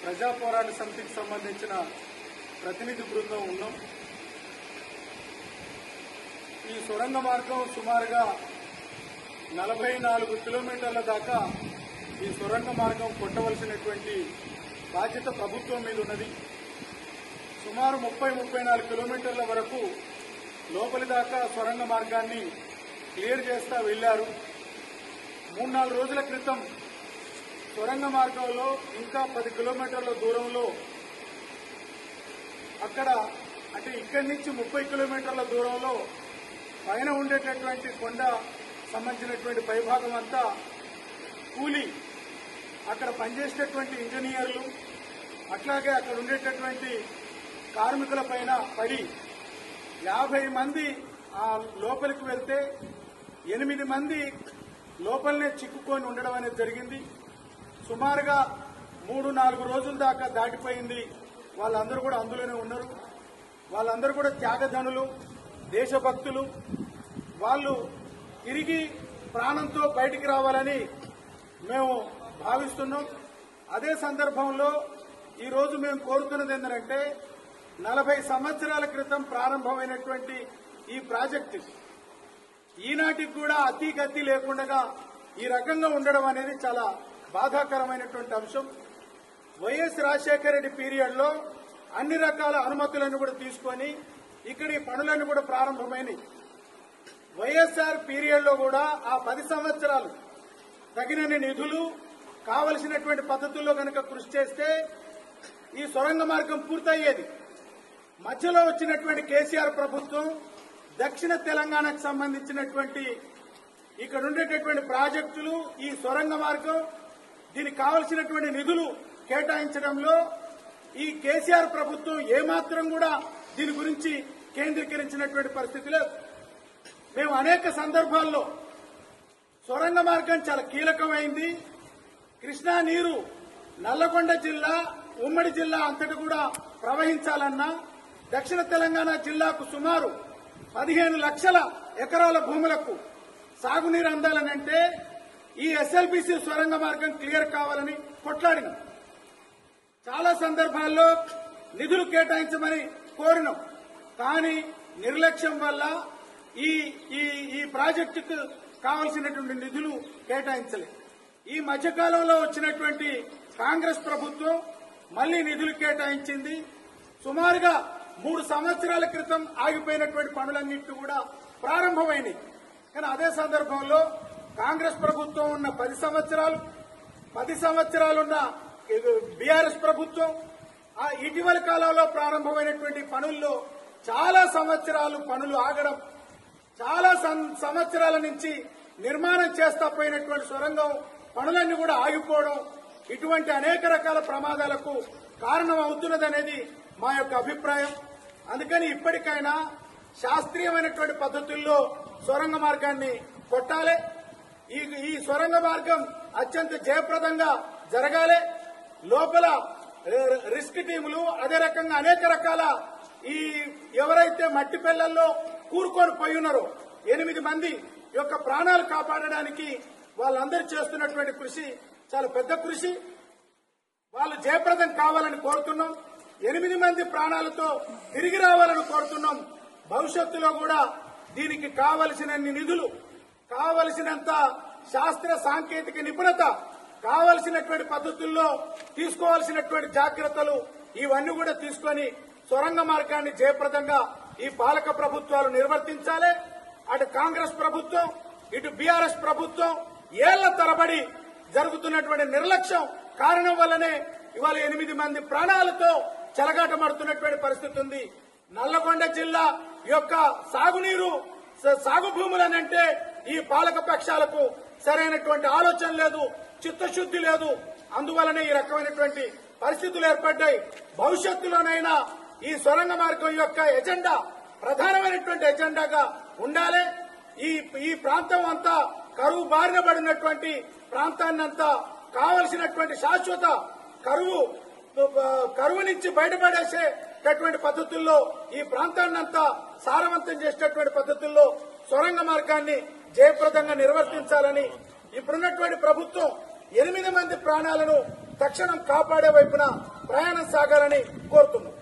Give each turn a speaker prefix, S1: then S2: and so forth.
S1: ప్రజా పోరాట సమితికి సంబంధించిన ప్రతినిధి బృందం ఉన్నాం. ఈ సొరంగ మార్గం సుమారుగా 44 కిలోమీటర్ల దాకా ఈ సొరంగ మార్గం కొట్టవలసినటువంటి బాధ్యత ప్రభుత్వం మీద ఉన్నది. సుమారు 30-34 కిలోమీటర్ల వరకు లోపలి దాకా సొరంగ మార్గాన్ని క్లియర్ చేస్తా వెళ్లారు. 3-4 రోజుల క్రితం సొరంగ మార్గంలో ఇంకా 10 కిలోమీటర్ల దూరంలో అక్కడ అంటే ఇక్కడి నుంచి 30 కిలోమీటర్ల దూరంలో పైన ఉండేటటువంటి కొండ సంబంధించినటువంటి పైభాగం అంతా కూలి అక్కడ పనిచేసేటటువంటి ఇంజనీర్లు అట్లాగే అక్కడ ఉండేటటువంటి కార్మికుల పైన పడి 50 మంది ఆ లోపలికి వెళ్తే 8 మంది లోపలనే చిక్కుకొని ఉండడం అనేది జరిగింది. సుమారుగా 3-4 రోజుల దాకా దాటిపోయింది. వాళ్ళందరూ కూడా అందులోనే ఉన్నారు. వాళ్ళందరూ కూడా త్యాగధనులు, దేశభక్తులు. వాళ్ళు తిరిగి ప్రాణంతో బయటికి రావాలని మేము భావిస్తున్నాం. అదే సందర్భంలో ఈరోజు మేము కోరుతున్నది ఏంటంటే 40 సంవత్సరాల క్రితం ప్రారంభమైనటువంటి ఈ ప్రాజెక్టు ఈనాటికి కూడా అతిగతి లేకుండా ఈ రకంగా ఉండడం అనేది చాలా బాధాకరమైనటువంటి అంశం. వైఎస్ రాజశేఖర రెడ్డి పీరియడ్ లో అన్ని రకాల అనుమతులను కూడా తీసుకొని ఇక్కడ ఈ పనులన్నీ కూడా ప్రారంభమైనవి. వైఎస్ఆర్ పీరియడ్ లో కూడా ఆ 10 సంవత్సరాలు తగినన్ని నిధులు కావలసినటువంటి పద్ధతుల్లో కనుక కృషి చేస్తే ఈ సొరంగ మార్గం పూర్తయ్యేది. మధ్యలో వచ్చినటువంటి కేసీఆర్ ప్రభుత్వం దక్షిణ తెలంగాణకు సంబంధించినటువంటి ఇక్కడ ఉండేటటువంటి ప్రాజెక్టులు ఈ సొరంగ మార్గం దీనికి కావలసినటువంటి నిధులు కేటాయించడంలో ఈ కేసీఆర్ ప్రభుత్వం ఏమాత్రం కూడా దీని గురించి కేంద్రీకరించినటువంటి పరిస్థితి లేదు. మేము అనేక సందర్భాల్లో సొరంగ మార్గం చాలా కీలకమైంది. కృష్ణా నీరు నల్లగొండ జిల్లా, ఉమ్మడి జిల్లా అంతటి కూడా ప్రవహించాలన్నా దక్షిణ తెలంగాణ జిల్లాకు సుమారు 15 లక్షల ఎకరాల భూములకు సాగునీరు అందాలనంటే ఈ ఎస్ఎల్బీసీ సొరంగ మార్గం క్లియర్ కావాలని కొట్లాడినాం. చాలా సందర్భాల్లో నిధులు కేటాయించమని కోరినాం. కానీ నిర్లక్ష్యం వల్ల ఈ ప్రాజెక్టుకు కావాల్సినటువంటి నిధులు కేటాయించలేదు. ఈ మధ్యకాలంలో వచ్చినటువంటి కాంగ్రెస్ ప్రభుత్వం మళ్లీ నిధులు కేటాయించింది. సుమారుగా 3 సంవత్సరాల క్రితం ఆగిపోయినటువంటి పనులన్నింటినీ కూడా ప్రారంభమైనవి. కానీ అదే సందర్భంలో కాంగ్రెస్ ప్రభుత్వం ఉన్న 10 సంవత్సరాలున్న బీఆర్ఎస్ ప్రభుత్వం ఇటీవల కాలంలో ప్రారంభమైనటువంటి పనుల్లో చాలా సంవత్సరాలు పనులు ఆగడం, చాలా సంవత్సరాల నుంచి నిర్మాణం చేస్తా పోయినటువంటి సొరంగం పనులన్నీ కూడా ఆగిపోవడం ఇటువంటి అనేక రకాల ప్రమాదాలకు కారణం అవుతున్నదనేది మా యొక్క అభిప్రాయం. అందుకని ఇప్పటికైనా శాస్త్రీయమైనటువంటి పద్ధతుల్లో సొరంగ మార్గాన్ని కొట్టాలి. ఈ సొరంగ మార్గం అత్యంత జయప్రదంగా జరగాలి. లోపల రిస్క్ టీములు అదే రకంగా అనేక రకాల ఎవరైతే మట్టి పిల్లల్లో కూరుకొని పోయి ఉన్నారో 8 మంది యొక్క ప్రాణాలు కాపాడడానికి వాళ్ళందరూ చేస్తున్నటువంటి కృషి చాలా పెద్ద కృషి. వాళ్ళు జయప్రదం కావాలని కోరుతున్నాం. 8 మంది ప్రాణాలతో తిరిగి రావాలని కోరుతున్నాం. భవిష్యత్తులో కూడా దీనికి కావలసినన్ని నిధులు, కావలసినంత శాస్త్ర సాంకేతిక నిపుణత, కావలసినటువంటి పద్ధతుల్లో తీసుకోవాల్సినటువంటి జాగ్రత్తలు ఇవన్నీ కూడా తీసుకొని సొరంగ మార్గాన్ని జయప్రదంగా ఈ పాలక ప్రభుత్వాలు నిర్వర్తించాలి. అటు కాంగ్రెస్ ప్రభుత్వం, ఇటు బీఆర్ఎస్ ప్రభుత్వం ఏళ్ల తరబడి జరుగుతున్నటువంటి నిర్లక్ష్యం కారణం వల్లనే ఇవాళ 8 మంది ప్రాణాలతో చెలగాటమడుతున్నటువంటి పరిస్థితి ఉంది. నల్లగొండ జిల్లా యొక్క సాగు భూములనంటే ఈ పాలక పక్షాలకు సరైనటువంటి ఆలోచన లేదు, చిత్తశుద్ది లేదు. అందువల్లనే ఈ రకమైనటువంటి పరిస్థితులు ఏర్పడ్డాయి. భవిష్యత్తులోనైనా ఈ సొరంగ మార్గం యొక్క ఎజెండా ప్రధానమైనటువంటి ఎజెండాగా ఉండాలి. ఈ ప్రాంతం అంతా కరువు బారిన పడినటువంటి ప్రాంతాన్నంతా కావలసినటువంటి శాశ్వత కరువు నుంచి బయటపడేసేటటువంటి పద్ధతుల్లో ఈ ప్రాంతాన్నంతా సారవంతం చేసేటటువంటి పద్ధతుల్లో సొరంగ మార్గాన్ని జయప్రదంగా నిర్వర్తించాలని ఇప్పుడున్నటువంటి ప్రభుత్వం 8 మంది ప్రాణాలను తక్షణం కాపాడే వైపున ప్రయాణం సాగాలని కోరుతున్నాం.